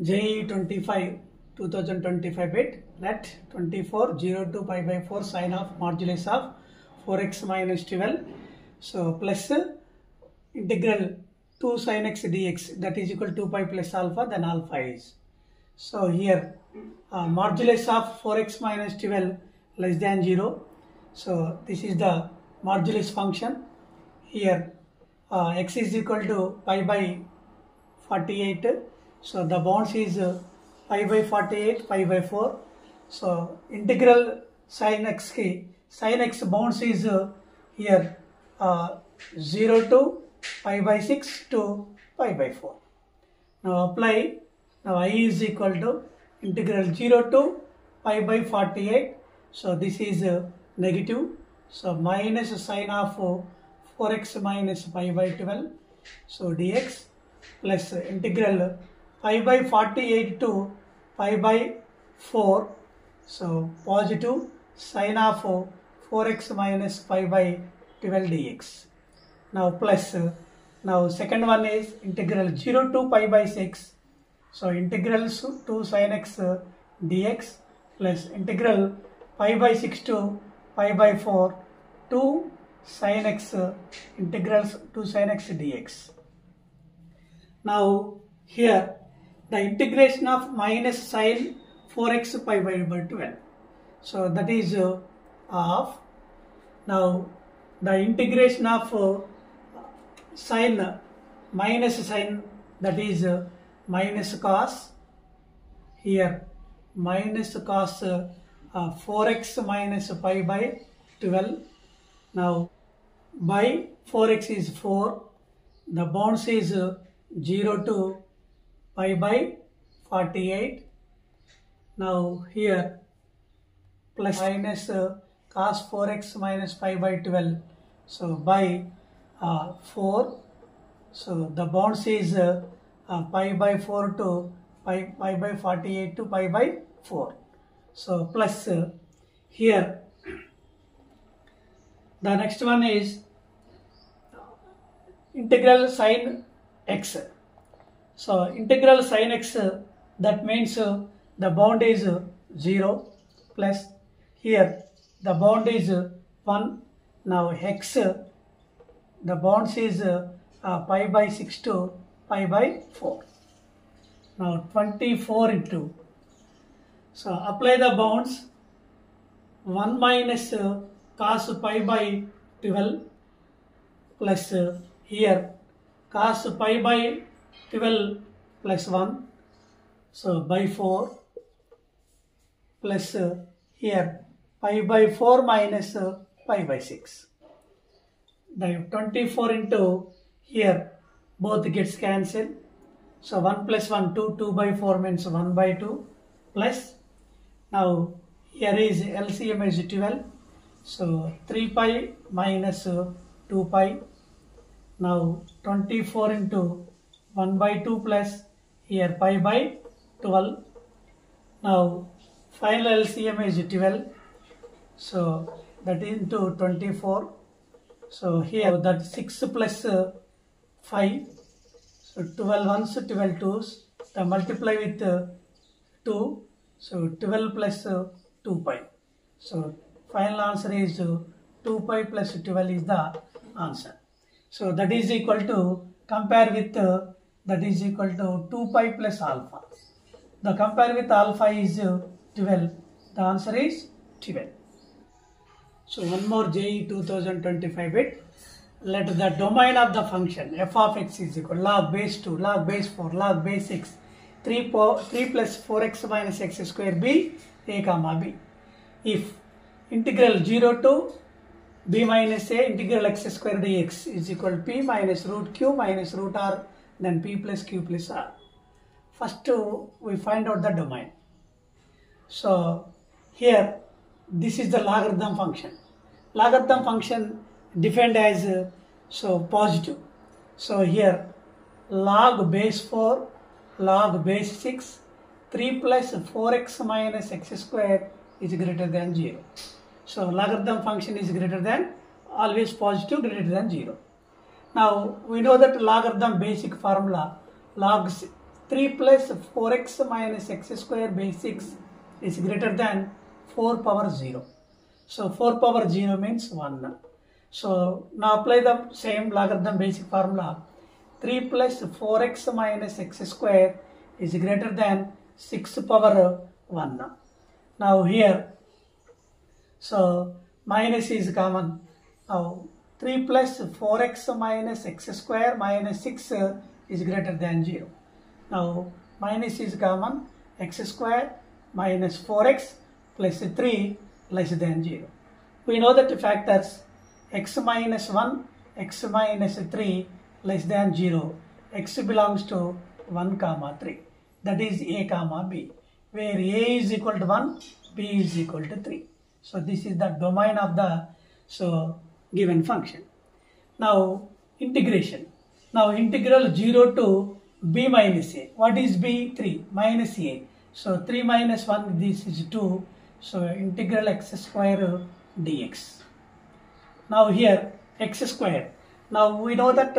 JEE 25 2025 bit, let 24 0 to pi by 4 sine of modulus of 4x minus 12. So plus integral 2 sin x dx, that is equal to 2 pi plus alpha, then alpha is. So here modulus of 4x minus 12 less than 0. So this is the modulus function. Here x is equal to pi by 48. So the bounds is pi by 48, pi by 4. So integral sin x bounds is here 0 to pi by 6 to pi by 4. Now apply. Now I is equal to integral 0 to pi by 48. So this is negative. So minus sine of 4x minus pi by 12. So dx plus integral pi by 48 to pi by 4. So positive sine of 4x minus pi by 12 dx. Now plus, now second one is integral 0 to pi by 6. So integral 2 sin x dx plus integral pi by 6 to pi by 4 2 sin x integrals 2 sin x dx. Now here the integration of minus sine 4x pi by 12. So that is half. Now the integration of sine minus sine, that is minus cos. Here minus cos 4x minus pi by 12. Now by 4x is 4. The bounds is 0 to pi by 48. Now here plus minus cos 4x minus pi by 12. So by 4. So the bounds is pi by 4 to pi by 48 to pi by 4. So plus here the next one is integral sin x. So integral sin x, that means the bound is 0 plus here the bound is 1. Now x, the bounds is pi by 6 to pi by 4. Now 24 into. So apply the bounds. 1 minus cos pi by 12 plus here cos pi by 12 plus 1. So by 4 plus here pi by 4 minus pi by 6. Now 24 into here both gets cancelled. So 1 plus 1 2, 2 by 4 means 1 by 2 plus. Now here is LCM is 12. So 3 pi minus 2 pi. Now 24 into 1 by 2 plus here pi by 12. Now final LCM is 12. So that is into 24. So here that 6 plus 5. So 12 ones, 12 twos. Then multiply with 2. So 12 plus 2 pi. So final answer is 2 pi plus 12 is the answer. So that is equal to, compare with that is equal to 2 pi plus alpha. The compare with alpha is 12. The answer is 12. So one more JEE 2025 bit. Let the domain of the function f of x is equal to log base 2, log base 4, log base 6, 3 plus 4x minus x square be a comma b. If integral 0 to b minus a integral x square dx is equal to p minus root q minus root r, then p plus q plus r. First we find out the domain. So here this is the logarithm function. Logarithm function defined as so positive. So here log base 4, log base 6, 3 plus 4x minus x square is greater than 0. So logarithm function is greater than, always positive, greater than 0. Now we know that logarithm basic formula log 3 plus 4x minus x square base 6 is greater than 4 power 0. So 4 power 0 means 1. So now apply the same logarithm basic formula. 3 plus 4x minus x square is greater than 6 power 1. Now here, so minus is common. Now 3 plus 4x minus x square minus 6 is greater than 0. Now minus is common, x square minus 4x plus 3 less than 0. We know that the factors x minus 1, x minus 3 less than 0, x belongs to 1 comma 3. That is a comma b, where a is equal to 1, b is equal to 3. So this is the domain of the given function. Now integration. Now integral 0 to b minus a. What is b? 3 minus a. So 3 minus 1, this is 2. So integral x square dx. Now here x square. Now we know that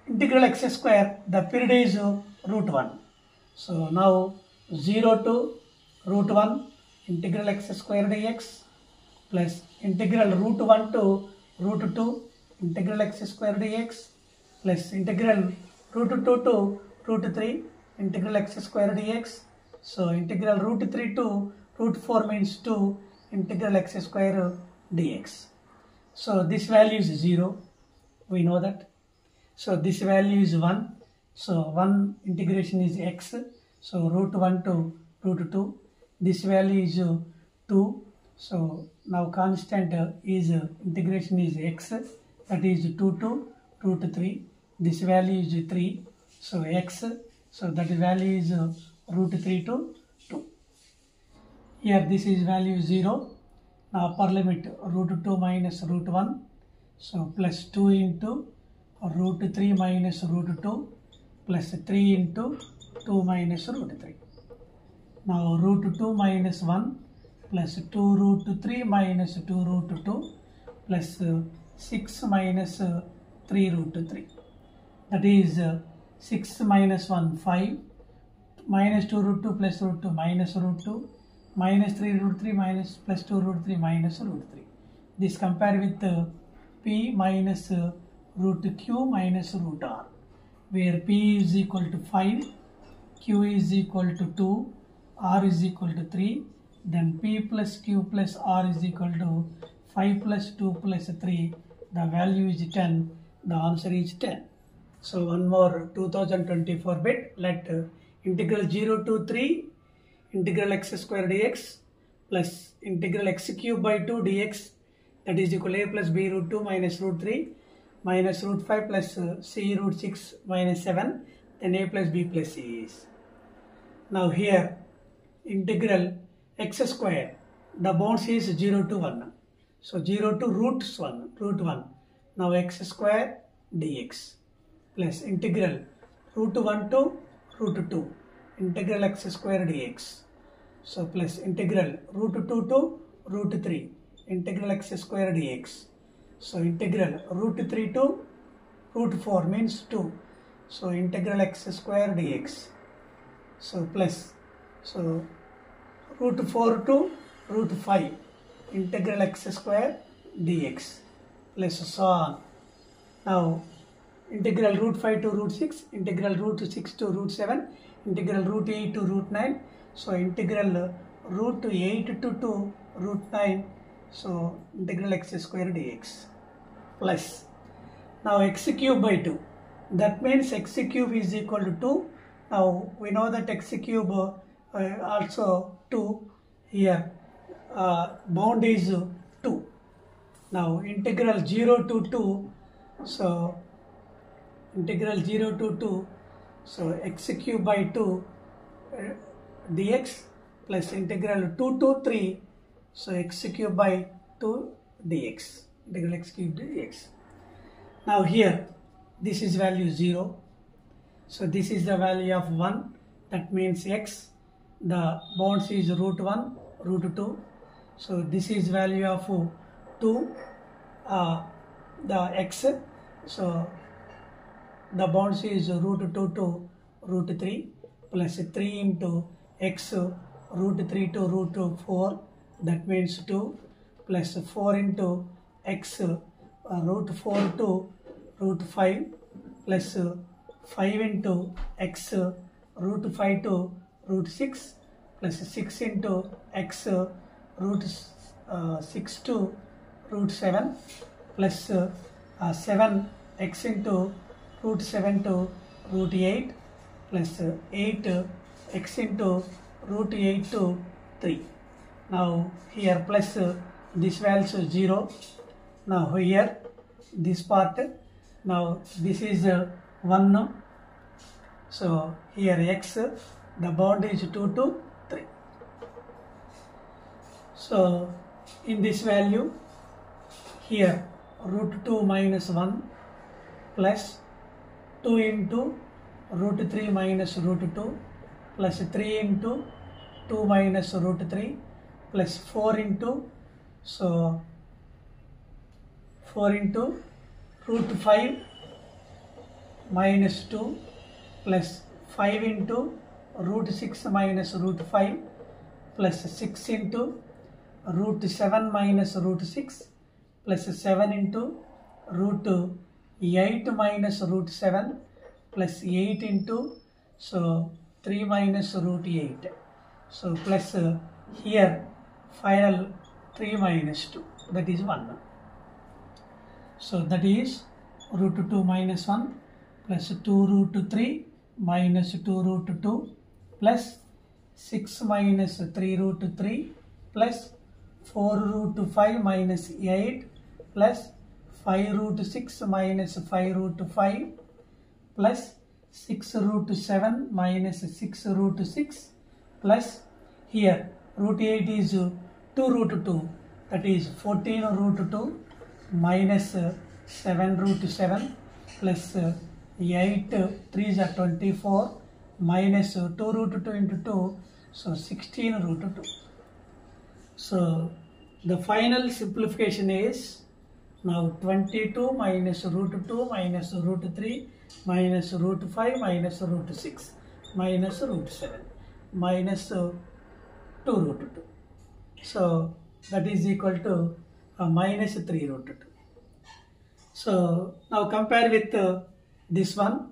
integral x square, the period is root 1. So now 0 to root 1 integral x square dx plus integral root 1 to root 2 integral x square dx plus integral root 2 to root 3 integral x square dx. So integral root 3 to root 4 means 2 integral x square dx. So this value is 0, we know that. So this value is 1. So 1 integration is x. So root 1 to root 2. This value is 2. So now constant is integration is x. That is 2 to root 3. This value is 3. So x. So that value is root 3 to 2. Here this is value 0. Now upper limit root 2 minus root 1. So plus 2 into root 3 minus root 2 plus 3 into 2 minus root 3. Now root 2 minus 1 plus 2 root 3 minus 2 root 2 plus 6 minus 3 root 3. That is 6 minus 1, 5, minus 2 root 2 plus root 2 minus root 2, minus 3 root 3 minus plus 2 root 3 minus root 3. This compare with p minus root q minus root r, where p is equal to 5, q is equal to 2, r is equal to 3, then p plus q plus r is equal to 5 plus 2 plus 3, the value is 10, the answer is 10. So one more 2024 bit, let integral 0 to 3 integral x square dx plus integral x cube by 2 dx, that is equal to a plus b root 2 minus root 3 minus root 5 plus c root 6 minus 7, then a plus b plus c is. Now here integral x square, the bounds is 0 to 1. So 0 to root 1. Now x square dx plus integral root 1 to root 2 integral x square dx. So plus integral root 2 to root 3 integral x square dx. So integral root 3 to root 4 means 2. So integral x square dx. So plus, so root 4 to root 5 integral x square dx plus so on. Now integral root 5 to root 6, integral root 6 to root 7, integral root 8 to root 9. So integral root 8 to 2 root 9. So integral x square dx plus. Now x cube by 2. That means x cube is equal to 2. Now we know that x cube also 2. Here bound is 2. Now integral 0 to 2. So integral 0 to 2. So x cube by 2 dx plus integral 2 to 3. So x cube by 2 dx. Integral x cube dx. Now here this is value 0. So this is the value of 1. That means x. The bounds is root 1, root 2. So this is value of 2. The x. So the bounds is root 2 to root 3 plus 3 into x root 3 to root 4, that means 2, plus 4 into x root 4 to root 5, plus 5 into x root 5 to root 6, plus 6 into x root 6 to root 7, plus 7 x into root 7 to root 8, plus 8 x into root 8 to 3. Now here plus this value 0. Now here this part, now this is 1. So here x, the bound is 2 to 3. So in this value, here root 2 minus 1 plus 2 into root 3 minus root 2 plus 3 into 2 minus root 3 plus 4 into, so 4 into root 5 minus 2 plus 5 into root 6 minus root 5 plus 6 into root 7 minus root 6 plus 7 into root 8 minus root 7 plus 8 into, so 3 minus root 8. So plus here final 3 minus 2, that is 1. So that is root 2 minus 1 plus 2 root 3 minus 2 root 2 plus 6 minus 3 root 3 plus 4 root 5 minus 8 plus 5 root 6 minus 5 root 5 plus 6 root 7 minus 6 root 6 plus here root 8 is 2 root 2, that is 14 root 2 minus 7 root 7 plus 8 3s are 24 minus 2 root 2 into 2, so 16 root 2. So the final simplification is now 22 minus root 2 minus root 3 minus root 5 minus root 6 minus root 7 minus 2 root 2. So that is equal to minus 3 root 2. So now compare with this one,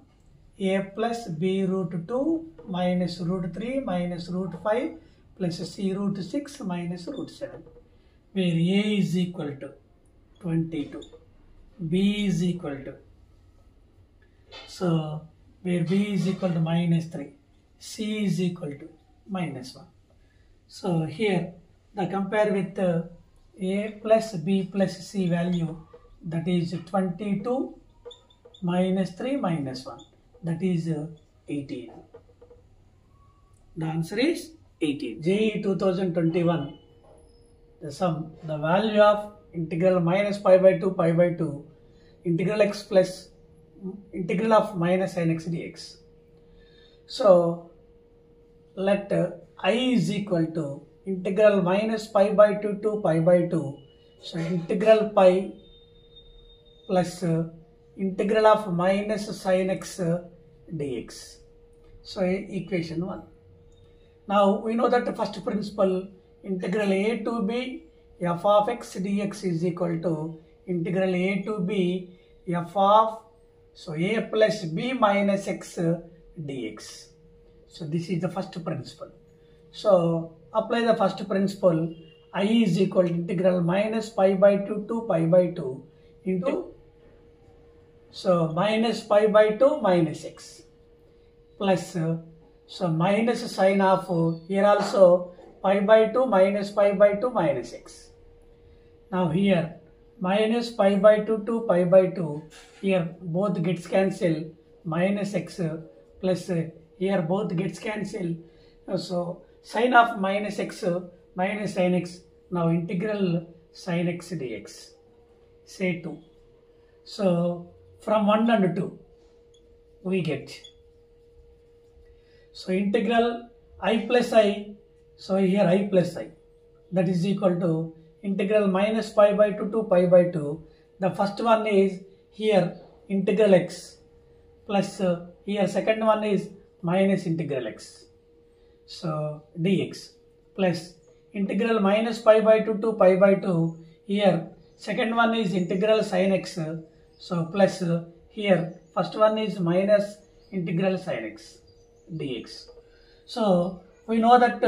a plus b root 2 minus root 3 minus root 5 plus c root 6 minus root 7, where a is equal to 22, b is equal to, so where b is equal to minus 3, c is equal to minus 1. So here the compare with a plus b plus c value, that is 22 minus 3 minus 1, that is 18. The answer is 18. JEE 2021, the sum, the value of integral minus pi by 2 integral x plus integral of minus sin x dx. So let I is equal to integral minus pi by 2 to pi by 2. So integral pi plus integral of minus sin x dx. So equation 1. Now we know that the first principle, integral a to b f of x dx is equal to integral a to b f of, so a plus b minus x dx. So this is the first principle. So apply the first principle. I is equal to integral minus pi by 2 to pi by 2 into, so minus pi by 2 minus x plus, so minus sine of, here also pi by 2 minus pi by 2 minus x. Now here minus pi by 2 to pi by 2, here both gets cancelled, minus x plus here both gets cancelled. So sine of minus x minus sin x, now integral sin x dx, say 2. So from 1 and 2 we get, so integral I plus I, so here I plus I, that is equal to integral minus pi by 2 to pi by 2. The first one is here integral x plus here second one is minus integral x. So dx plus integral minus pi by 2 to pi by 2. Here second one is integral sin x. So plus here first one is minus integral sin x dx. So we know that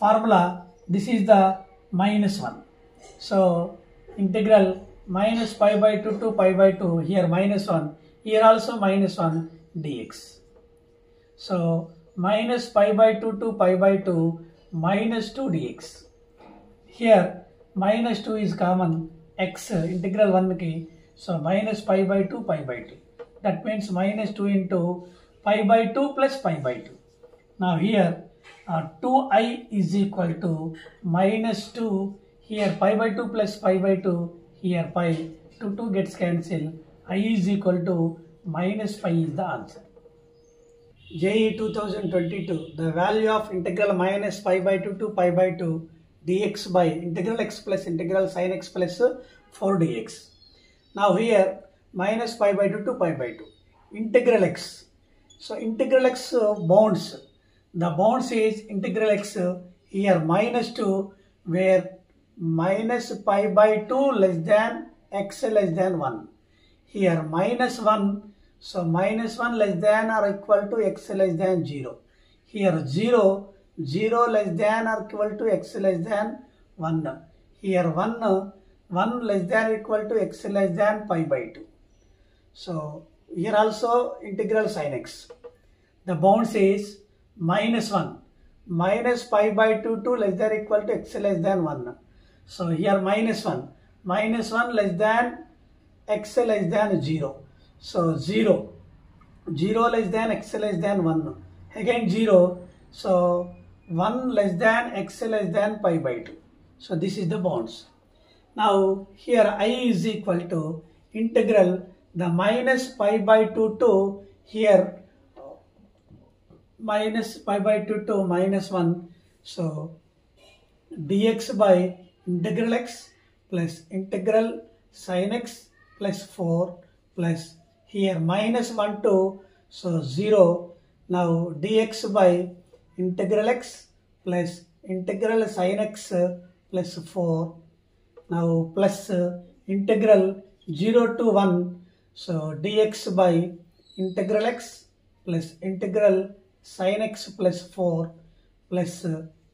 formula, this is the minus 1. So integral minus pi by 2 to pi by 2, here minus 1, here also minus 1 dx. So minus pi by 2 to pi by 2 minus 2 dx. Here minus 2 is common, x integral 1 ki, so minus pi by 2 pi by 2. That means minus 2 into pi by 2 plus pi by 2. Now here 2i is equal to minus 2, here pi by 2 plus pi by 2, here pi, 2 gets cancelled, I is equal to minus pi is the answer. JEE 2022, the value of integral minus pi by 2 to pi by 2 dx by integral x plus integral sin x plus 4 dx. Now here minus pi by 2 to pi by 2, integral x. So integral x bounds, the bounds is integral x, here minus 2, where minus pi by 2 less than x less than 1. Here minus 1, so minus 1 less than or equal to x less than 0. Here 0, 0 less than or equal to x less than 1. Here 1, 1 less than or equal to x less than pi by 2. So here also integral sin x. The bounds is minus 1, minus pi by 2 to less than or equal to x less than 1. So here minus 1 less than x less than 0. So 0, 0 less than x less than 1. Again 0, so 1 less than x less than pi by 2. So this is the bounds. Now here I is equal to integral the minus pi by 2 to here minus pi by 2 to minus 1. So dx by integral x plus integral sin x plus 4 plus here minus 1 to, so 0. Now dx by integral x plus integral sin x plus 4. Now plus integral 0 to 1. So dx by integral x plus integral sin x plus 4 plus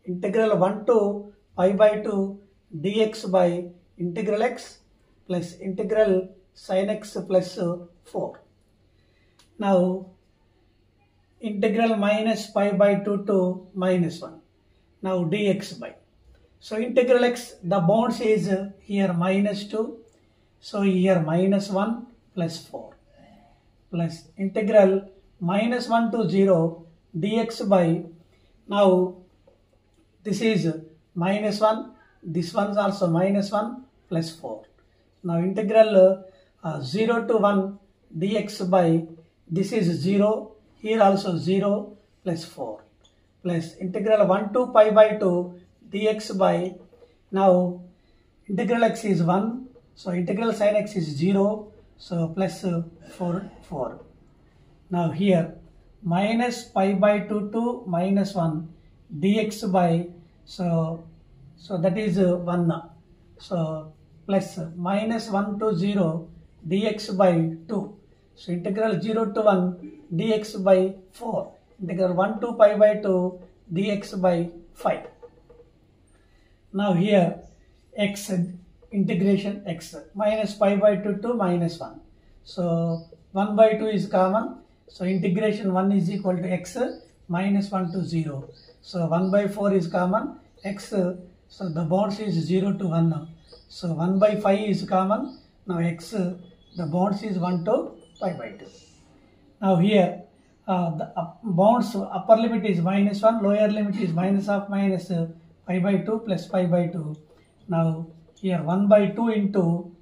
integral 1 to pi by 2 dx by integral x plus integral sin x plus 4. Now integral minus pi by 2 to minus 1. Now dx by. So integral x, the bounds is here minus 2. So here minus 1 plus 4 plus integral minus 1 to 0 dx by. Now this is minus 1. This one is also minus 1 plus 4. Now integral 0 to 1 dx by, this is 0, here also 0 plus 4 plus integral 1 to pi by 2 dx by. Now integral x is 1, so integral sin x is 0, so plus 4. Now here minus pi by 2 to minus 1 dx by, so that is 1. So plus minus 1 to 0 dx by 2. So integral 0 to 1 dx by 4. Integral 1 to pi by 2 dx by 5. Now here x, integration x, minus pi by 2 to minus 1. So 1 by 2 is common. So integration 1 is equal to x minus 1 to 0. So 1 by 4 is common. X, so the bounds is 0 to 1. So 1 by 5 is common. Now x, the bounds is 1 to pi by 2. Now here the bounds, upper limit is minus 1, lower limit is minus of minus pi by 2 plus pi by 2. Now here 1 by 2 into,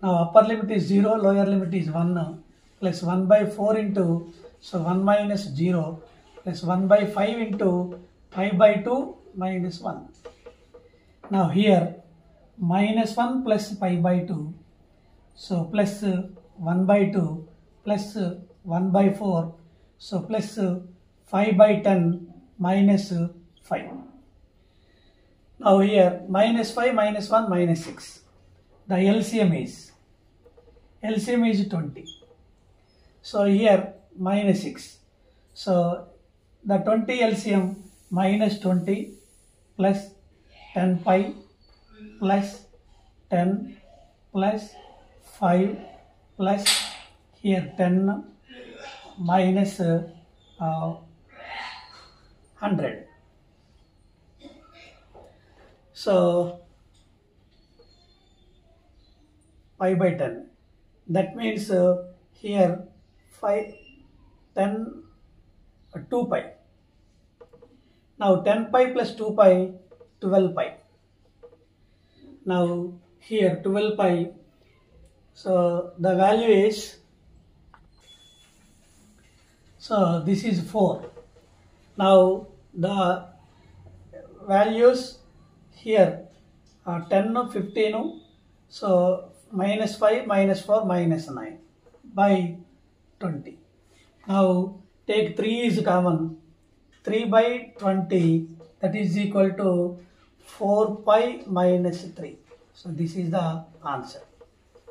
now upper limit is 0, lower limit is 1 plus 1 by 4 into, so 1 minus 0 plus 1 by 5 into pi by 2 minus 1. Now here minus 1 plus pi by 2, so plus 1 by 2 plus 1 by 4. So plus 5 by 10 minus 5. Now here minus 5 minus 1 minus 6. The LCM is 20. So here minus 6. So the 20 LCM minus 20 plus 10 pi plus 10 plus 5 plus here 10 minus 100. So pi by 10. That means here 5, 10, 2 pi. Now 10 pi plus 2 pi, 12 pi. Now here 12 pi. So the value is, so this is 4. Now the values here are 10, 15. So minus 5, minus 4, minus 9 by 20. Now take 3 is common. 3 by 20, that is equal to 4 pi minus 3. So this is the answer.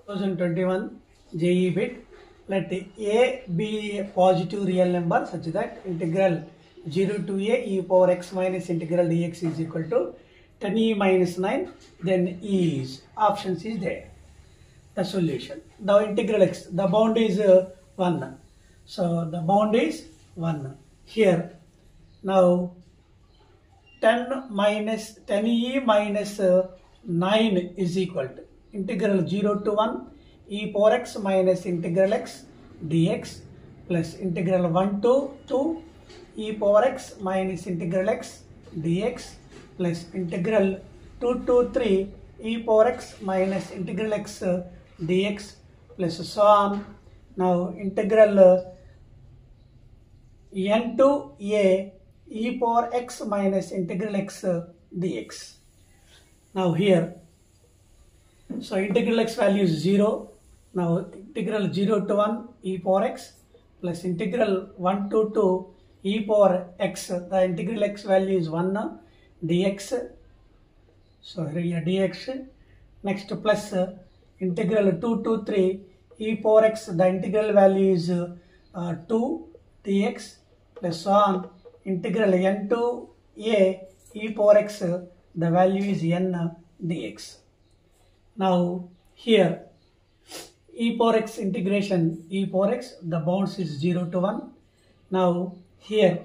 2021 JEE bit. Let A be a positive real number such that integral 0 to A e power x minus integral dx is equal to 10e minus 9. Then E is, options is there. The solution. The integral x, the bound is 1. So the bound is 1. Here, now 10e minus 9 is equal to integral 0 to 1 e power x minus integral x dx plus integral 1 to 2 e power x minus integral x dx plus integral 2 to 3 e power x minus integral x dx plus so on. Now integral n to a e power x minus integral x dx. Now here, so integral x value is 0. Now integral 0 to 1 e power x plus integral 1 to 2 e power x, the integral x value is 1 dx. So here dx. Next plus integral 2 to 3 e power x, the integral value is 2 dx plus so on. Integral n to a e power x, the value is n dx. Now here e power x integration e power x, the bounds is 0 to 1. Now here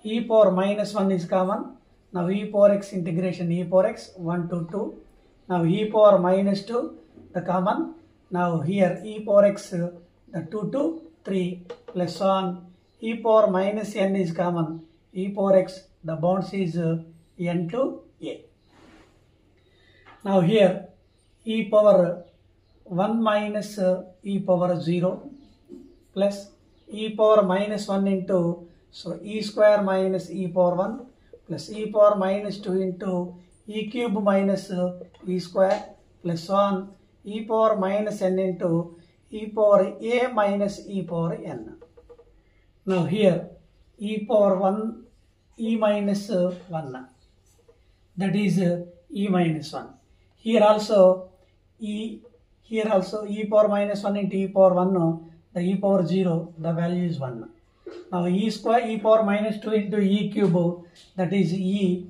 e power minus 1 is common. Now e power x integration e power x 1 to 2. Now e power minus 2, the common. Now here e power x, the 2 to 3 plus so on. E power minus n is common. E power x, the bounds is n to a. Now here e power 1 minus e power 0 plus e power minus 1 into, so e square minus e power 1 plus e power minus 2 into e cube minus e square plus so on. E power minus n into e power a minus e power n. Now here e power 1 e minus 1, that is e minus 1. Here also e power minus 1 into e power 1, the e power 0, the value is 1. Now e square e power minus 2 into e cube, that is e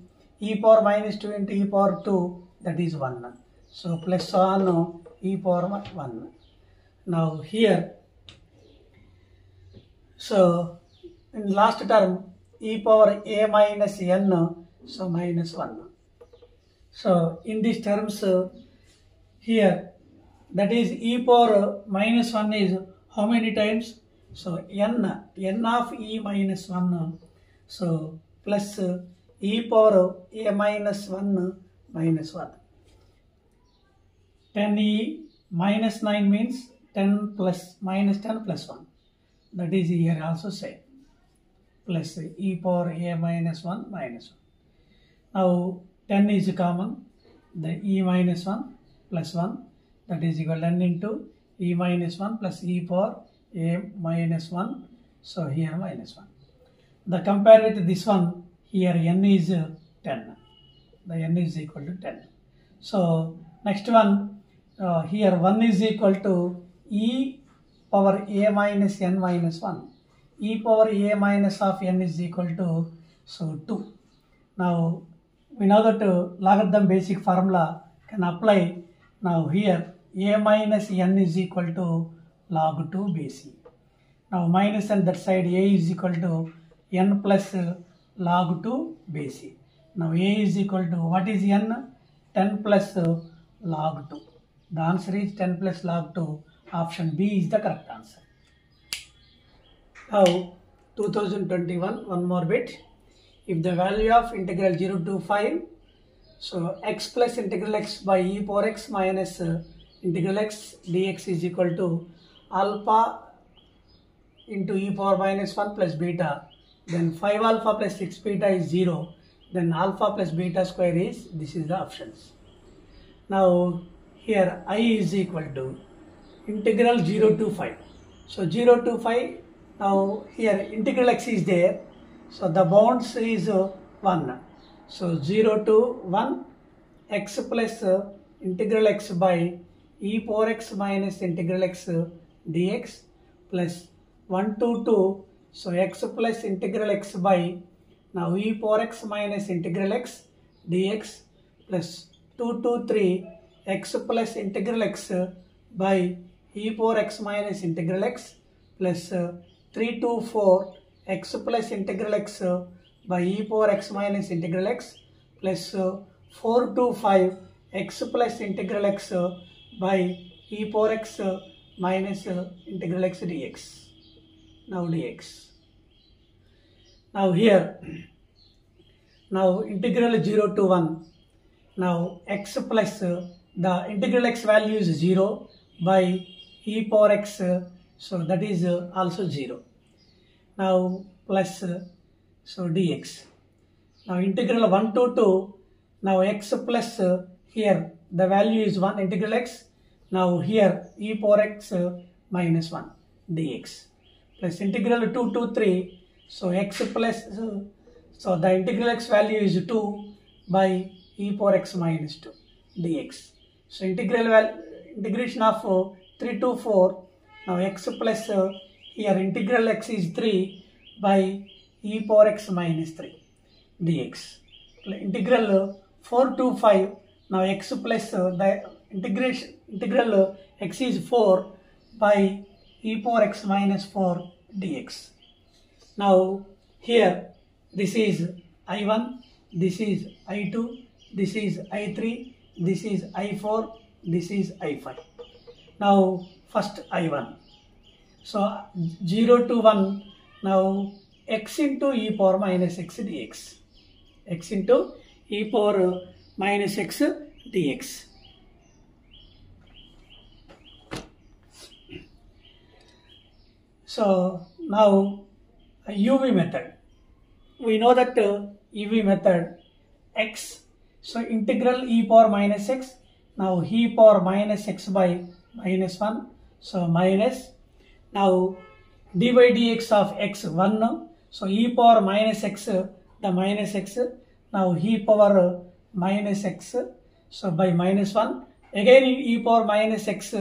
power minus 2 into e power 2, that is 1. So plus on e power 1. Now here, so in last term e power a minus n, so minus 1. So in these terms here, that is e power minus 1 is how many times? So n of e minus 1, so plus e power a minus 1 minus 1. 10e minus 9 means 10 plus minus 10 plus 1. That is here also same. Plus e power a minus 1 minus 1. Now 10 is common. The e minus 1 plus 1, that is equal to n into e minus 1 plus e power a minus 1, so here minus 1. The compare with this one, here n is 10. The n is equal to 10. So next one, here 1 is equal to e power a minus n minus 1. E power a minus of n is equal to, so 2. Now we know that logarithm basic formula can apply. Now here a minus n is equal to log 2 base e. Now minus on that side, a is equal to n plus log 2 base e. Now a is equal to, what is n? 10 plus log 2. The answer is 10 plus log 2. Option B is the correct answer. Now 2021, one more bit. If the value of integral 0 to 5, so x plus integral x by e power x minus integral x dx is equal to alpha into e power minus 1 plus beta, then 5 alpha plus 6 beta is 0, then alpha plus beta square is, this is the options. Now here I is equal to integral 0 to 5. So 0 to 5, now here integral x is there, so the bounds is 1. So 0 to 1 x plus integral x by e power x minus integral x dx plus 1 to 2, so x plus integral x by now e power x minus integral x dx plus 2 to 3 x plus integral x by e power x minus integral x plus 3 to 4 x plus integral x by e power x minus integral x plus 4 to 5 x plus integral x by e power x minus integral x dx. Now dx. Now here, now integral 0 to 1, now x plus the integral x value is 0 by e power x, so that is also 0. Now plus, so dx. Now integral 1 to 2, now x plus here the value is 1 integral x, now here e power x minus 1 dx plus integral 2 to 3, so x plus, so the integral x value is 2 by e power x minus 2 dx. So integration of 3 to 4, now x plus here integral x is 3 by e power x minus 3 dx. Integral 4 to 5, now x plus the integral x is 4 by e power x minus 4 dx. Now here this is I1, this is I2, this is I3, this is I4, this is I5. Now first I1. So 0 to 1, now x into e power minus x dx. X into e power minus x dx. So now UV method. We know that UV method x, so integral e power minus x, now e power minus x by minus 1, so minus, now dy dx of x 1, so e power minus x, the minus x, now e power minus x, so by minus 1, again e power minus x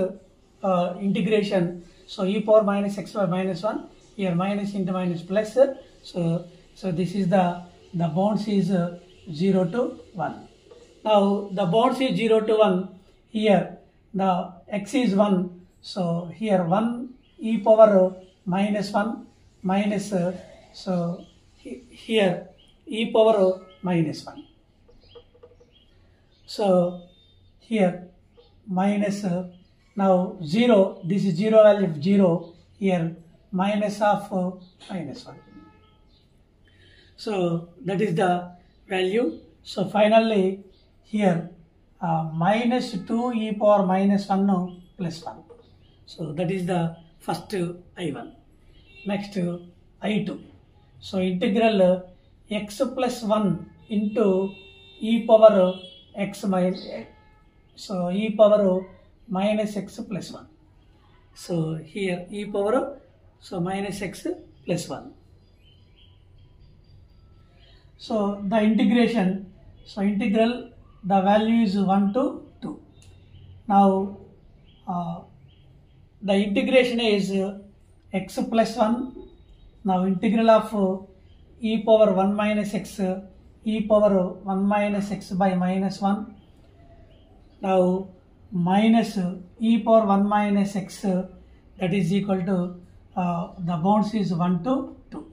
integration, so e power minus x by minus 1, here minus into minus plus, so this is the bounds is 0 to 1. Now the bounds is 0 to 1, here the x is 1, so here 1 e power minus 1 minus, so here e power minus 1. So here minus, now 0, this is 0 value of 0, here minus of minus 1. So that is the value. So finally here minus 2 e power minus 1 plus 1. So that is the first I1. Next I2. So integral x plus 1 into e power x minus, so e power minus x plus 1. So here e power, so minus x plus 1. So the integration, so integral, the value is 1 to 2. Now the integration is x plus 1. Now integral of e power 1 minus x, e power 1 minus x by minus 1. Now minus e power 1 minus x, that is equal to the bounds is 1 to 2.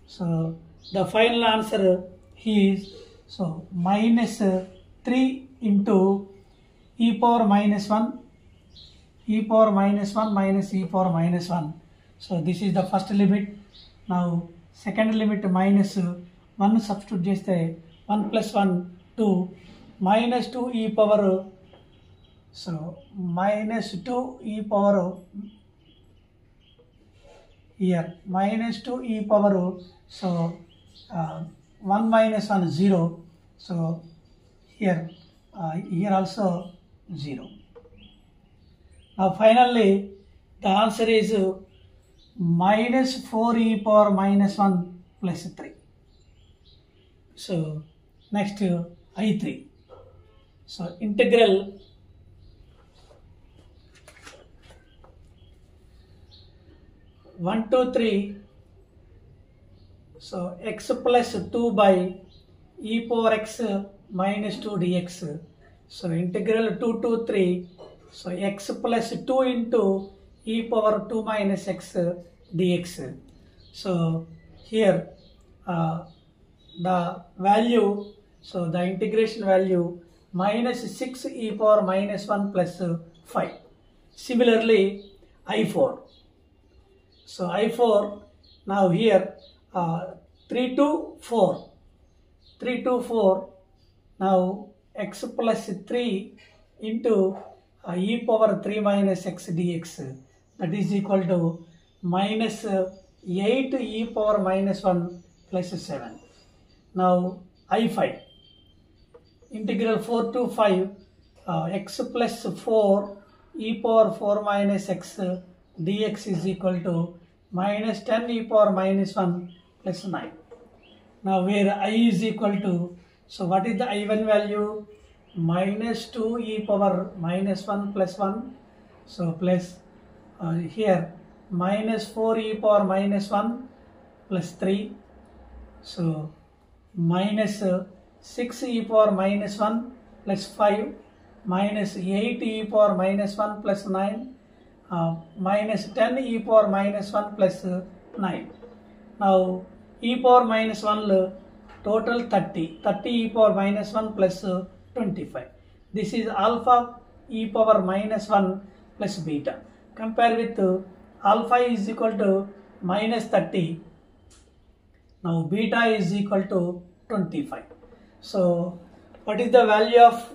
So the final answer is so minus 3 into e power minus 1, e power minus 1 minus e power minus 1. So this is the first limit. Now second limit minus 1 substitute cheste 1 plus 1 2 minus 2 e power, so minus 2 e power here minus 2 e power, so 1 minus 1 0, so here also 0. Now finally the answer is minus 4 e power minus 1 plus 3. So next I3. So integral one to 3, so x plus 2 by e power x minus 2 dx. So integral 2 to 3, so x plus 2 into e power 2 minus x dx. So here the value, so the integration value minus 6 e power minus 1 plus 5. Similarly I4. So I4, now here 3 to 4, 3 to 4, now x plus 3 into e power 3 minus x dx, that is equal to minus 8 e power minus 1 plus 7. Now I5, integral 4 to 5, x plus 4 e power 4 minus x dx is equal to minus 10 e power minus 1 plus 9. Now where I is equal to, so what is the I1 value? Minus 2 e power minus 1 plus 1, so plus here minus 4 e power minus 1 plus 3, so minus 6 e power minus 1 plus 5 minus 8 e power minus 1 plus 9 minus 10 e power minus 1 plus 9. Now e power minus 1 total 30 e power minus 1 plus 25. This is alpha e power minus 1 plus beta. Compare with alpha is equal to minus 30. Now beta is equal to 25. So what is the value of,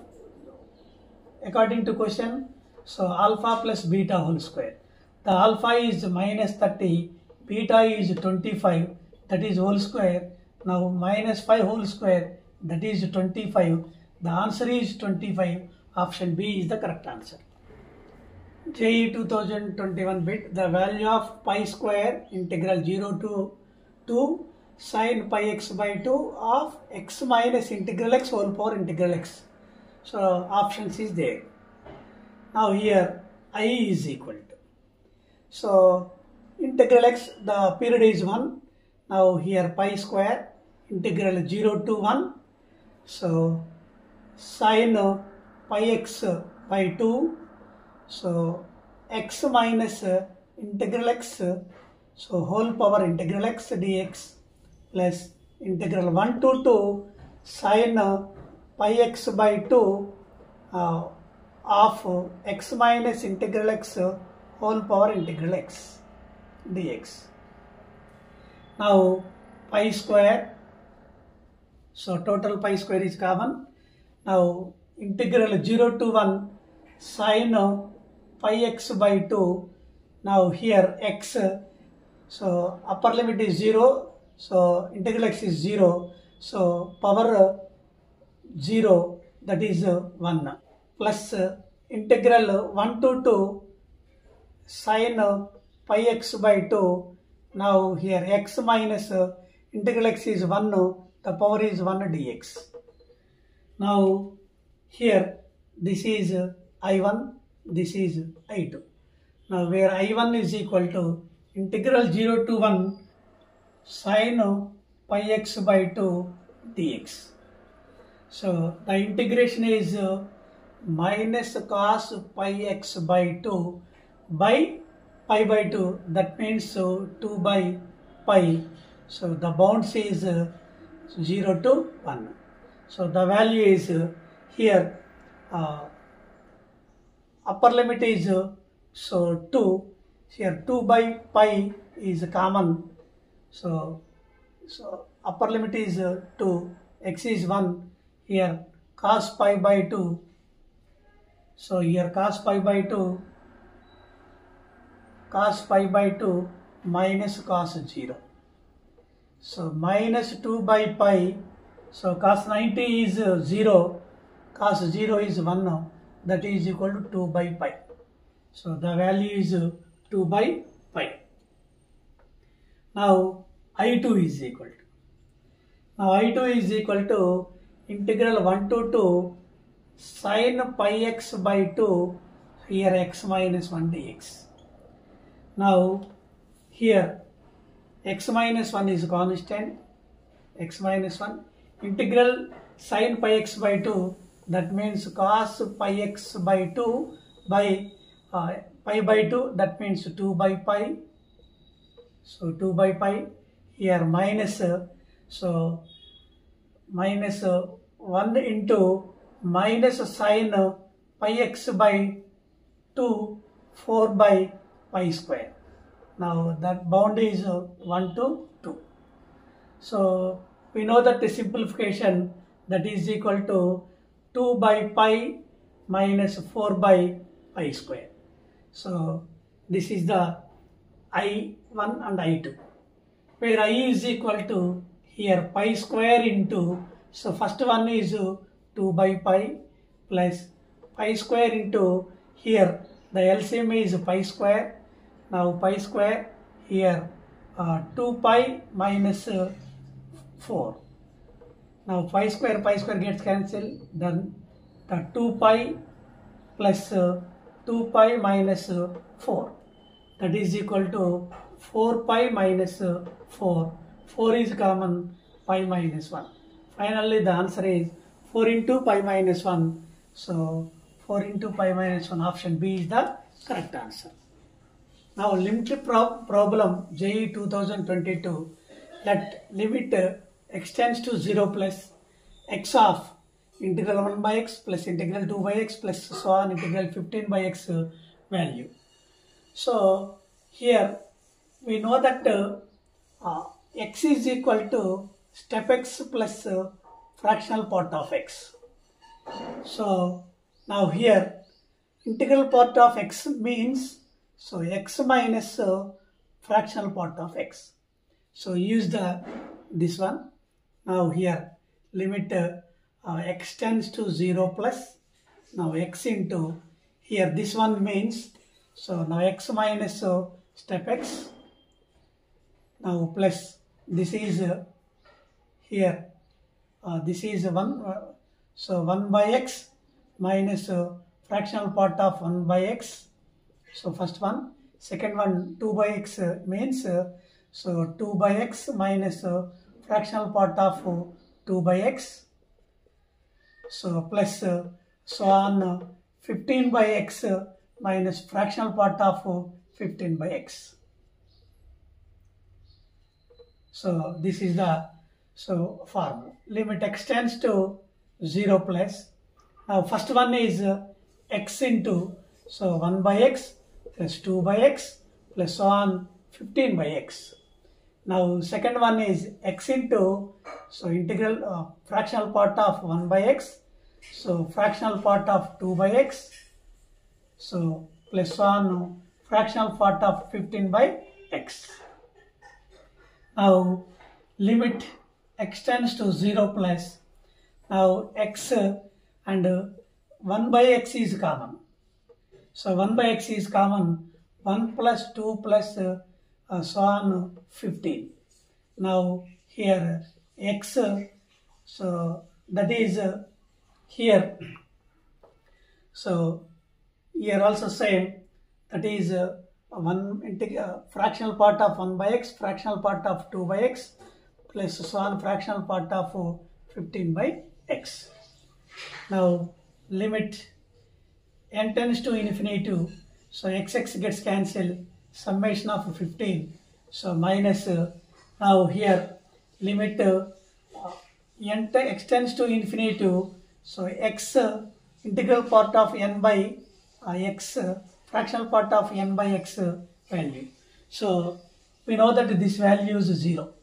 according to question? So alpha plus beta whole square. The alpha is minus 30, beta is 25, that is whole square. Now minus 5 whole square, that is 25. The answer is 25. Option B is the correct answer. JEE 2021 bit, the value of pi square integral 0 to 2 sin pi x by 2 of x minus integral x whole power integral x. So options is there. Now here I is equal to, so integral x, the period is 1. Now here pi square integral 0 to 1, so sin pi x by 2, so x minus integral x, so whole power integral x dx plus integral 1 to 2 sin pi x by 2 of x minus integral x whole power integral x dx. Now pi square, so total pi square is common. Now integral 0 to 1 sin pi x by 2. Now here x, so upper limit is 0, so integral x is 0, so power 0, that is 1, plus integral 1 to 2 sin pi x by 2. Now here x minus integral x is 1, the power is 1 dx. Now here this is I1, this is I2. Now where I1 is equal to integral 0 to 1 sin pi x by 2 dx. So the integration is minus cos pi x by 2 by pi by 2, that means 2 by pi. So the bounds is 0 to 1. So the value is here upper limit is 2, here 2 by pi is common. So upper limit is 2, x is 1, here cos pi by 2. So here cos pi by 2 minus cos 0. So minus 2 by pi, so cos 90 is 0, cos 0 is 1, that is equal to 2 by pi. So the value is 2 by pi. Now I2 is equal to, integral 1 to 2 sin pi x by 2, here x minus 1 dx. Now here x minus 1 is constant, x minus 1, integral sin pi x by 2, that means cos pi x by 2 by pi by 2, that means 2 by pi. So 2 by pi, here minus, so minus 1 into minus sin pi x by 2, 4 by pi square. Now that bound is 1 to 2. So we know that the simplification, that is equal to 2 by pi minus 4 by pi square. So this is the I1 and I2, where I is equal to here pi square into, so first one is 2 by pi plus pi square into, here the LCM is pi square. Now pi square, here 2 pi minus 4. Now pi square gets cancelled, then the 2 pi plus 2 pi minus 4, that is equal to 4 pi minus 4. 4 is common, pi minus 1. Finally the answer is 4 into pi minus 1. So 4 into pi minus 1, option B is the correct answer. Now limit problem JEE 2022, let limit extends to 0 plus x of integral 1 by x plus integral 2 by x plus so on integral 15 by x value. So here we know that x is equal to step x plus fractional part of x. So now here integral part of x means, so x minus fractional part of x. So use this one. Now here limit x tends to 0 plus, now x into, here this one means, so now x minus step x, now plus this is here this is 1, so 1 by x minus fractional part of 1 by x. So first one, second one 2 by x means, so 2 by x minus fractional part of 2 by x. So plus so on 15 by x minus fractional part of 15 by x. So this is the formula. Limit x tends to 0 plus. Now first one is x into, so 1 by x plus 2 by x plus so on 15 by x. Now second one is x into, so integral fractional part of 1 by x, so fractional part of 2 by x, so plus so on fractional part of 15 by x. Now limit x tends to 0 plus, now x and 1 by x is common. So 1 by x is common, 1 plus 2 plus so on 15. Now here x, so that is here, so here also same, that is fractional part of 1 by x, fractional part of 2 by x, plus so on fractional part of 15 by x. Now limit n tends to infinity, so xx gets cancelled, summation of 15, so minus, now here limit x tends to infinity, so x integral part of n by x, fractional part of n by x value. So we know that this value is 0.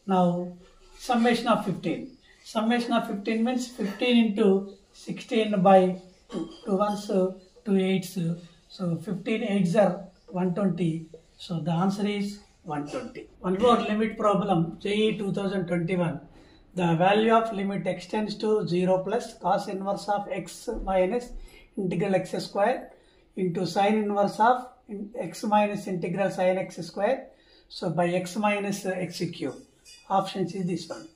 Now summation of 15. Summation of 15 means 15 into 16 by 2. 2 ones, 2 8s. So 15 8s are 120. So the answer is 120. One more limit problem, JEE 2021. The value of limit x tends to 0 plus cos inverse of x minus integral x square into sin inverse of x minus integral sin x square. So by x minus x cube. Option is this one.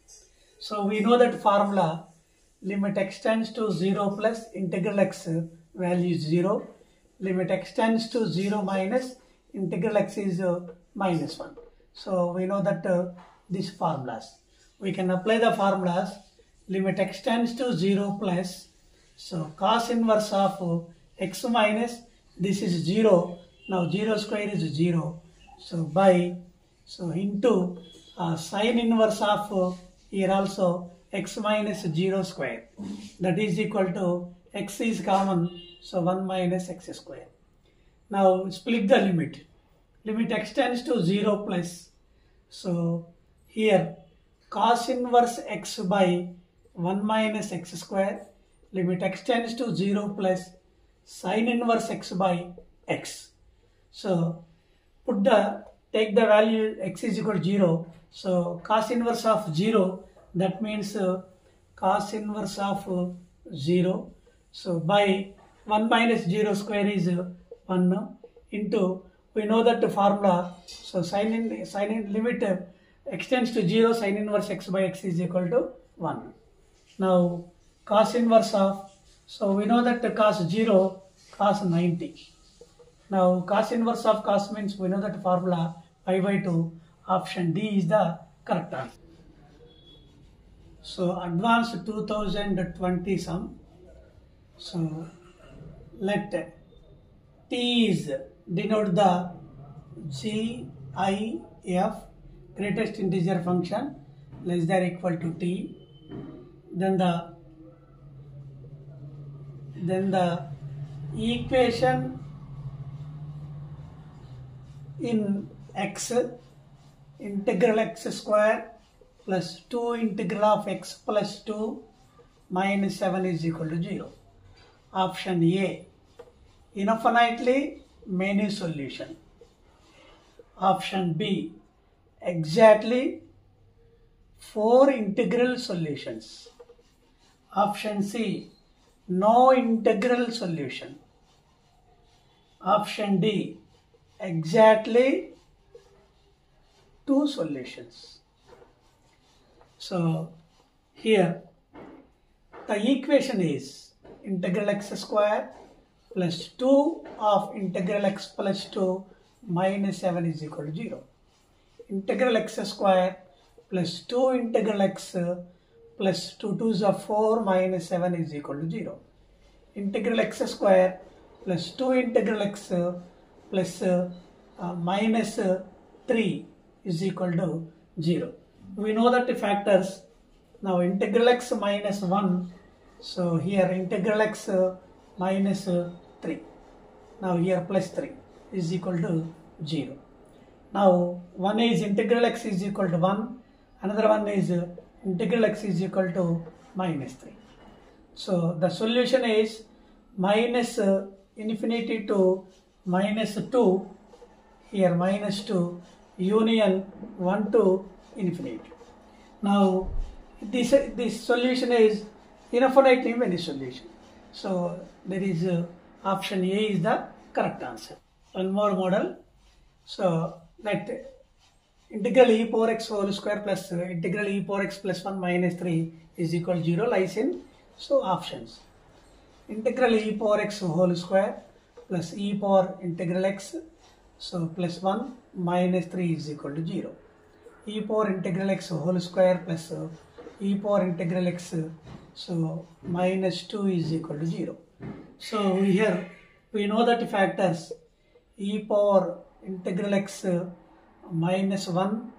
So we know that formula, limit x tends to 0 plus integral x value is 0. Limit x tends to 0 minus integral x is minus 1. So we know that these formulas. We can apply the formulas. Limit x tends to 0 plus, so cos inverse of x minus, this is 0. Now 0 square is 0. So by, so into sin inverse of here also x minus 0 square, that is equal to x is common, so 1 minus x square. Now split the limit. Limit x tends to 0 plus, so here cos inverse x by 1 minus x square, limit x tends to 0 plus sin inverse x by x. So take the value x is equal to 0. So cos inverse of 0, that means cos inverse of 0. So by 1 minus 0 square is 1 into, we know that the formula, so limit x tends to 0, sin inverse x by x is equal to 1. Now cos inverse of, so we know that the cos 0, cos 90. Now cos inverse of cos means we know that formula pi by 2. Option D is the correct answer. So advanced 2020 sum. So let T is denote the GIF, greatest integer function, less than or equal to T. Then the equation in x, integral x square plus 2 integral of x plus 2 minus 7 is equal to 0. Option A, infinitely many solution. Option B, exactly 4 integral solutions. Option C, no integral solution. Option D, exactly 2 solutions. So here the equation is integral x square plus 2 of integral x plus 2 minus 7 is equal to 0. Integral x square plus 2 integral x plus 2 2s are 4 minus 7 is equal to 0. Integral x square plus 2 integral x plus minus 3 is equal to 0. We know that the factors. Now integral x minus 1. So here integral x minus 3. Now here plus 3 is equal to 0. Now one is integral x is equal to 1. Another one is integral x is equal to minus 3. So the solution is minus infinity to minus 2. Here minus 2 union 1 to infinity. Now this solution is infinitely many solution. So there is option A is the correct answer. one more model. So let integral e power x whole square plus integral e power x plus 1 minus 3 is equal to 0 lies in so options. Integral e power x whole square plus e power integral x, so plus 1 minus 3 is equal to 0. E power integral x whole square plus e power integral x, so minus 2 is equal to 0. So here we know that factors e power integral x minus 1,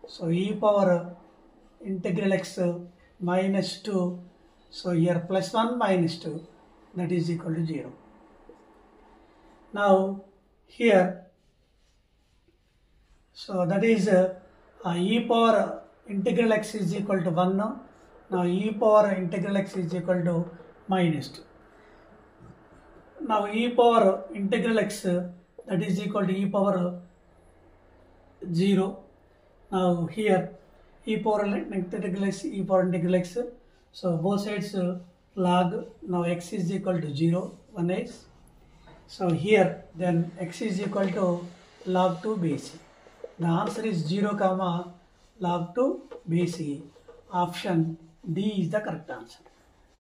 so e power integral x minus 2, so here plus 1 minus 2, that is equal to 0. Now here, so that is e power integral x is equal to 1. Now e power integral x is equal to minus 2. Now e power integral x, that is equal to e power 0. Now here e power integral x, e power integral x, so both sides log. Now x is equal to 0, 1 is. So here then x is equal to log 2 bc. The answer is 0 comma log 2 bc. Option D is the correct answer.